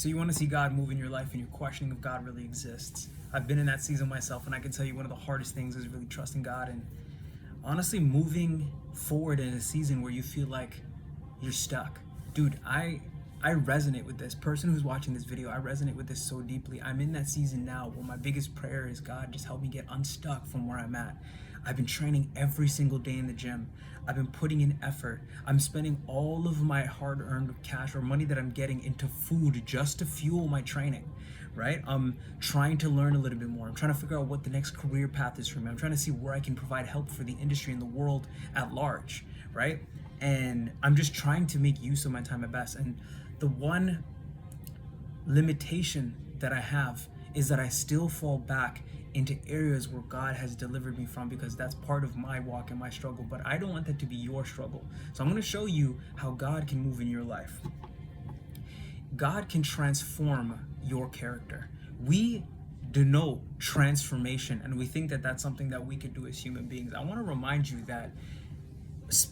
So you want to see God move in your life and you're questioning if God really exists. I've been in that season myself, and I can tell you one of the hardest things is really trusting God and honestly moving forward in a season where you feel like you're stuck. Dude, I resonate with this person who's watching this video. I resonate with this so deeply. I'm in that season now where my biggest prayer is, God, just help me get unstuck from where I'm at. I've been training every single day in the gym. I've been putting in effort. I'm spending all of my hard-earned cash or money that I'm getting into food just to fuel my training, right? I'm trying to learn a little bit more. I'm trying to figure out what the next career path is for me. I'm trying to see where I can provide help for the industry and the world at large, right? And I'm just trying to make use of my time at best. And the one limitation that I have is that I still fall back into areas where God has delivered me from, because that's part of my walk and my struggle. But I don't want that to be your struggle. So I'm going to show you how God can move in your life. God can transform your character. We denote transformation, and we think that that's something that we could do as human beings. I want to remind you that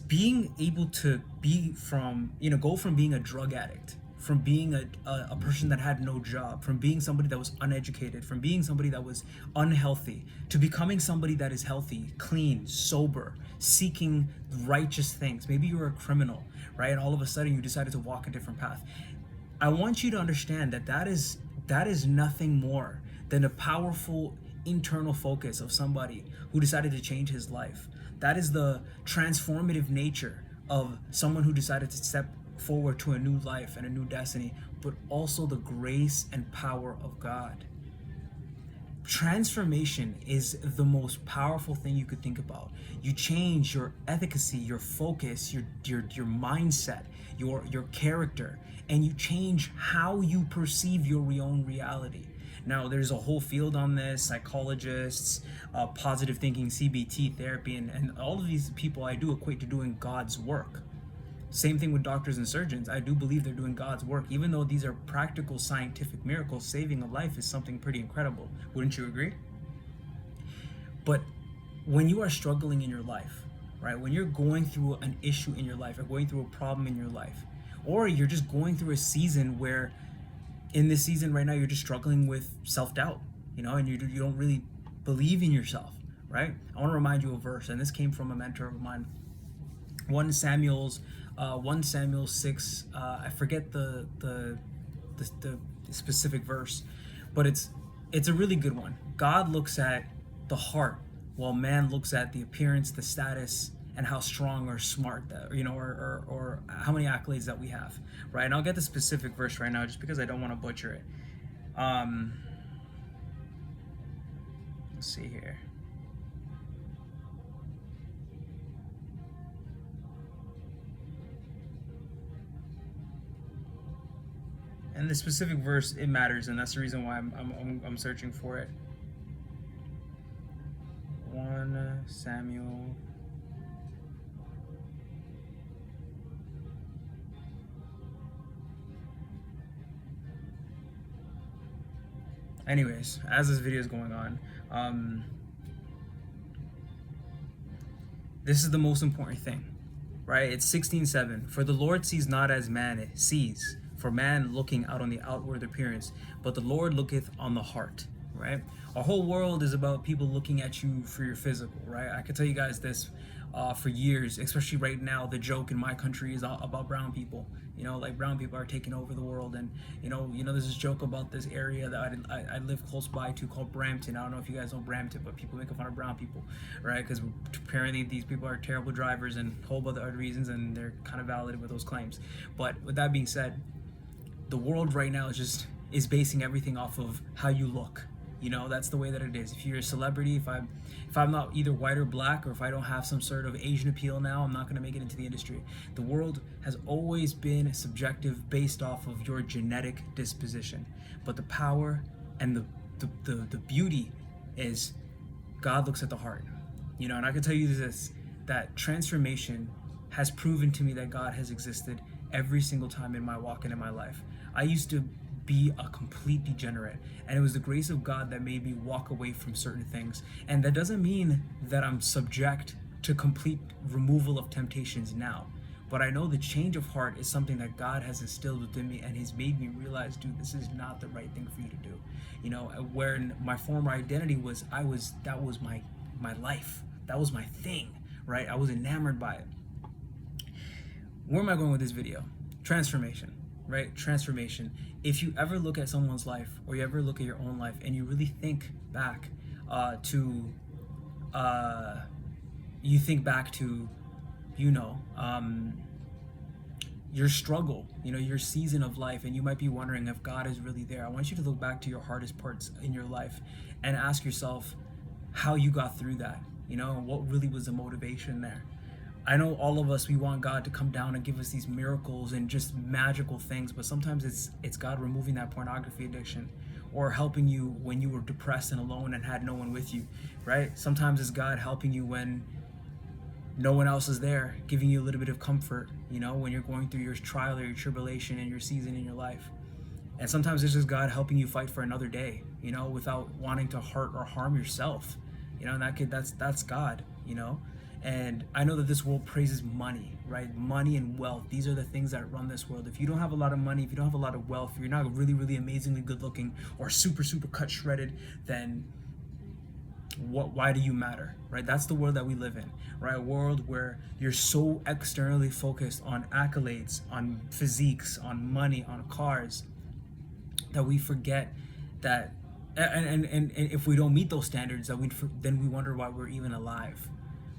being able to be from, go from being a drug addict, from being a person that had no job, from being somebody that was uneducated, from being somebody that was unhealthy, to becoming somebody that is healthy, clean, sober, seeking righteous things. Maybe you're a criminal, right? And all of a sudden you decided to walk a different path. I want you to understand that that is nothing more than a powerful internal focus of somebody who decided to change his life. That is the transformative nature of someone who decided to step forward to a new life and a new destiny, but also the grace and power of God. Transformation is the most powerful thing you could think about. You change your efficacy, your focus, your mindset, your character, and you change how you perceive your own reality. Now, there's a whole field on this, psychologists, positive thinking, CBT therapy, and all of these people I do equate to doing God's work. Same thing with doctors and surgeons. I do believe they're doing God's work. Even though these are practical scientific miracles, saving a life is something pretty incredible. Wouldn't you agree? But when you are struggling in your life, right? When you're going through an issue in your life, or going through a problem in your life, or you're just going through a season where in this season right now you're just struggling with self-doubt, and you don't really believe in yourself, right? I want to remind you of a verse, and this came from a mentor of mine. 1 Samuel 6. I forget the specific verse, but it's a really good one. God looks at the heart, while man looks at the appearance, the status, and how strong or smart that, or how many accolades that we have, right? And I'll get the specific verse right now, just because I don't want to butcher it. Let's see here. And the specific verse, it matters, and that's the reason why I'm searching for it. 1 Samuel. Anyways, as this video is going on, this is the most important thing, right? It's 16:7. For the Lord sees not as man sees, for man looking out on the outward appearance, but the Lord looketh on the heart, right? Our whole world is about people looking at you for your physical, right? I can tell you guys this for years, especially right now. The joke in my country is about brown people. Like brown people are taking over the world, and there's this joke about this area that I live close by to called Brampton. I don't know if you guys know Brampton, but people make fun of brown people, right? Because apparently these people are terrible drivers and a whole other reasons, and they're kind of valid with those claims. But with that being said, the world right now is basing everything off of how you look. That's the way that it is. If you're a celebrity, if I'm not either white or black, or if I don't have some sort of Asian appeal now, I'm not going to make it into the industry. The world has always been subjective, based off of your genetic disposition. But the power and the beauty is God looks at the heart. And I can tell you this, that transformation has proven to me that God has existed every single time in my walk and in my life. I used to be a complete degenerate, and it was the grace of God that made me walk away from certain things. And that doesn't mean that I'm subject to complete removal of temptations now. But I know the change of heart is something that God has instilled within me, and He's made me realize, dude, this is not the right thing for you to do. You know, where my former identity was, that was my life. That was my thing, right? I was enamored by it. Where am I going with this video? Transformation, right? Transformation. If you ever look at someone's life, or you ever look at your own life, and you really think back to your struggle, your season of life, and you might be wondering if God is really there. I want you to look back to your hardest parts in your life and ask yourself how you got through that. What really was the motivation there? I know all of us, we want God to come down and give us these miracles and just magical things, but sometimes it's God removing that pornography addiction, or helping you when you were depressed and alone and had no one with you, right? Sometimes it's God helping you when no one else is there, giving you a little bit of comfort, when you're going through your trial or your tribulation and your season in your life. And sometimes it's just God helping you fight for another day, without wanting to hurt or harm yourself. And that's God, And I know that this world praises money, right? Money and wealth. These are the things that run this world. If you don't have a lot of money, if you don't have a lot of wealth, if you're not really, really amazingly good looking or super, super cut shredded, then why do you matter, right? That's the world that we live in, right? A world where you're so externally focused on accolades, on physiques, on money, on cars, that we forget that, and if we don't meet those standards, then we wonder why we're even alive,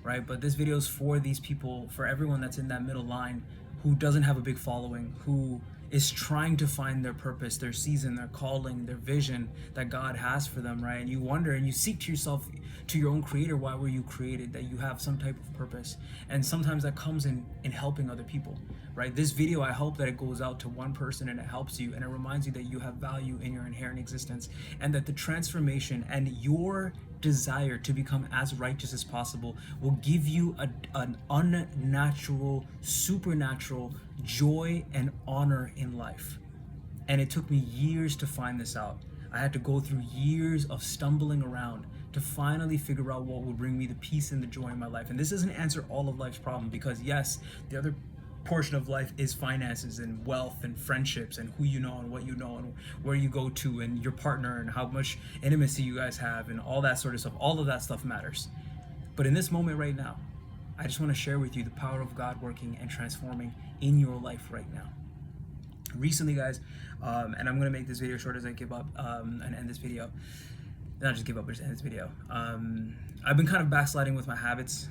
right? But this video is for these people, for everyone that's in that middle line who doesn't have a big following, who is trying to find their purpose, their season, their calling, their vision that God has for them, right? And you wonder and you seek to yourself, to your own creator, why were you created, that you have some type of purpose. And sometimes that comes in helping other people, right? This video, I hope that it goes out to one person and it helps you and it reminds you that you have value in your inherent existence, and that the transformation and your desire to become as righteous as possible will give you an unnatural, supernatural joy and honor in life. And it took me years to find this out. I had to go through years of stumbling around to finally figure out what would bring me the peace and the joy in my life. And this doesn't answer all of life's problems, because yes, the other portion of life is finances and wealth and friendships and who you know and what you know and where you go to and your partner and how much intimacy you guys have and all that sort of stuff. All of that stuff matters. But in this moment right now, I just want to share with you the power of God working and transforming in your life right now. Recently, guys, and I'm going to make this video short as I give up and end this video. Not just give up, but just end this video. I've been kind of backsliding with my habits,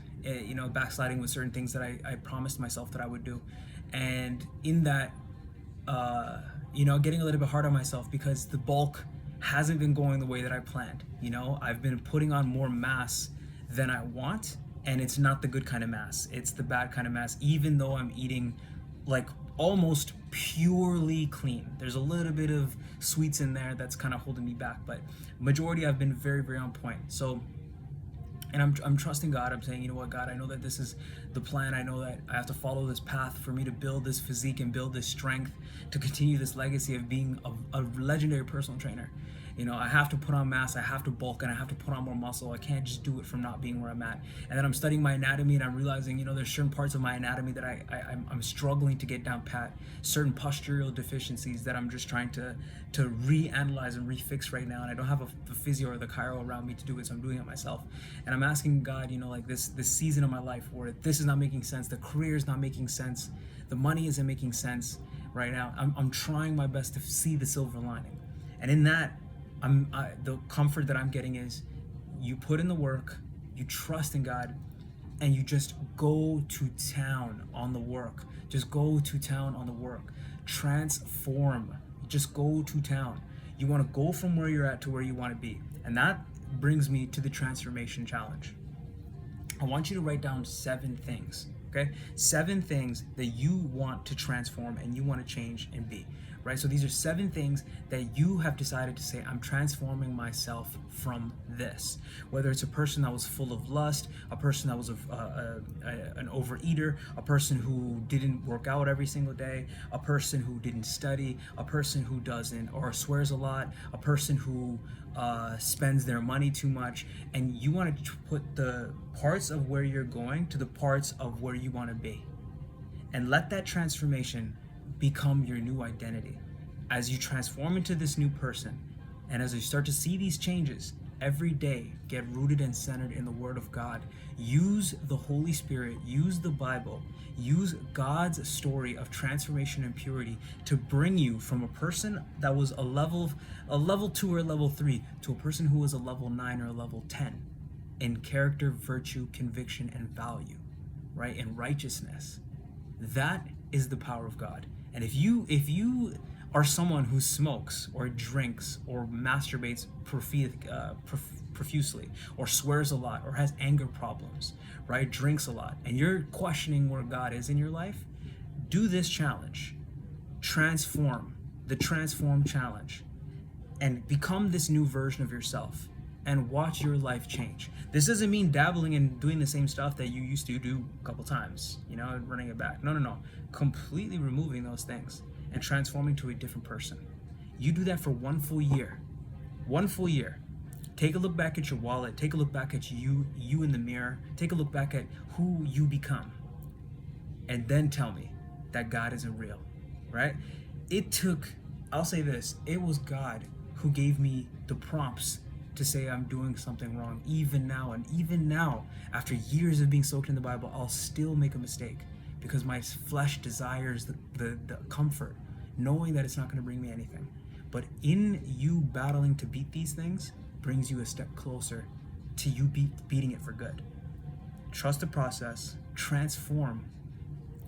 backsliding with certain things that I promised myself that I would do. And in that, getting a little bit hard on myself because the bulk hasn't been going the way that I planned. I've been putting on more mass than I want, and it's not the good kind of mass. It's the bad kind of mass, even though I'm eating like almost purely clean. There's a little bit of sweets in there that's kind of holding me back, but majority I've been very, very on point. So, and I'm trusting God. I'm saying, you know what, God, I know that this is the plan. I know that I have to follow this path for me to build this physique and build this strength to continue this legacy of being a legendary personal trainer. I have to put on mass, I have to bulk, and I have to put on more muscle. I can't just do it from not being where I'm at. And then I'm studying my anatomy, and I'm realizing, there's certain parts of my anatomy that I'm struggling to get down pat, certain postural deficiencies that I'm just trying to reanalyze and refix right now. And I don't have the physio or the chiro around me to do it, so I'm doing it myself. And I'm asking God, this season of my life where this is not making sense, the career is not making sense, the money isn't making sense right now. I'm trying my best to see the silver lining. And in that, the comfort that I'm getting is you put in the work, you trust in God, and you just go to town on the work. Just go to town on the work. Transform. Just go to town. You want to go from where you're at to where you want to be. And that brings me to the transformation challenge. I want you to write down 7 things, okay? 7 things that you want to transform and you want to change and be. Right? So these are 7 things that you have decided to say, I'm transforming myself from this. Whether it's a person that was full of lust, a person that was an overeater, a person who didn't work out every single day, a person who didn't study, a person who doesn't or swears a lot, a person who spends their money too much, and you want to put the parts of where you're going to the parts of where you want to be. And let that transformation become your new identity. As you transform into this new person, and as you start to see these changes, every day get rooted and centered in the Word of God. Use the Holy Spirit, use the Bible, use God's story of transformation and purity to bring you from a person that was a level 2 or a level 3 to a person who was a level 9 or a level 10 in character, virtue, conviction, and value, right? In righteousness. That is the power of God. And if you are someone who smokes or drinks or masturbates profusely or swears a lot or has anger problems, right? Drinks a lot, and you're questioning where God is in your life, do this challenge. Transform, the Transform Challenge, and become this new version of yourself and watch your life change. This doesn't mean dabbling and doing the same stuff that you used to do a couple times, running it back. No. Completely removing those things and transforming to a different person. You do that for 1 full year. 1 full year. Take a look back at your wallet. Take a look back at you in the mirror. Take a look back at who you become. And then tell me that God isn't real, right? I'll say this, it was God who gave me the prompts to say I'm doing something wrong even now. And even now, after years of being soaked in the Bible, I'll still make a mistake because my flesh desires the comfort, knowing that it's not going to bring me anything. But in you battling to beat these things brings you a step closer to you beating it for good. Trust the process, transform,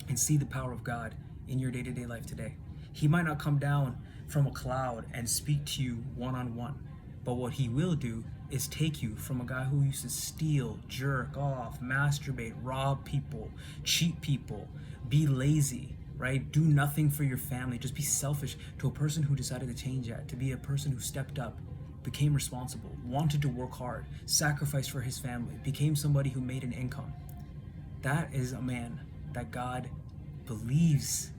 and see the power of God in your day-to-day life today. He might not come down from a cloud and speak to you one-on-one, but what he will do is take you from a guy who used to steal, jerk off, masturbate, rob people, cheat people, be lazy, right? Do nothing for your family, just be selfish, to a person who decided to change that, to be a person who stepped up, became responsible, wanted to work hard, sacrificed for his family, became somebody who made an income. That is a man that God believes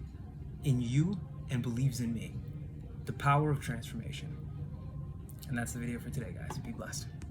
in you and believes in me. The power of transformation. And that's the video for today, guys. Be blessed.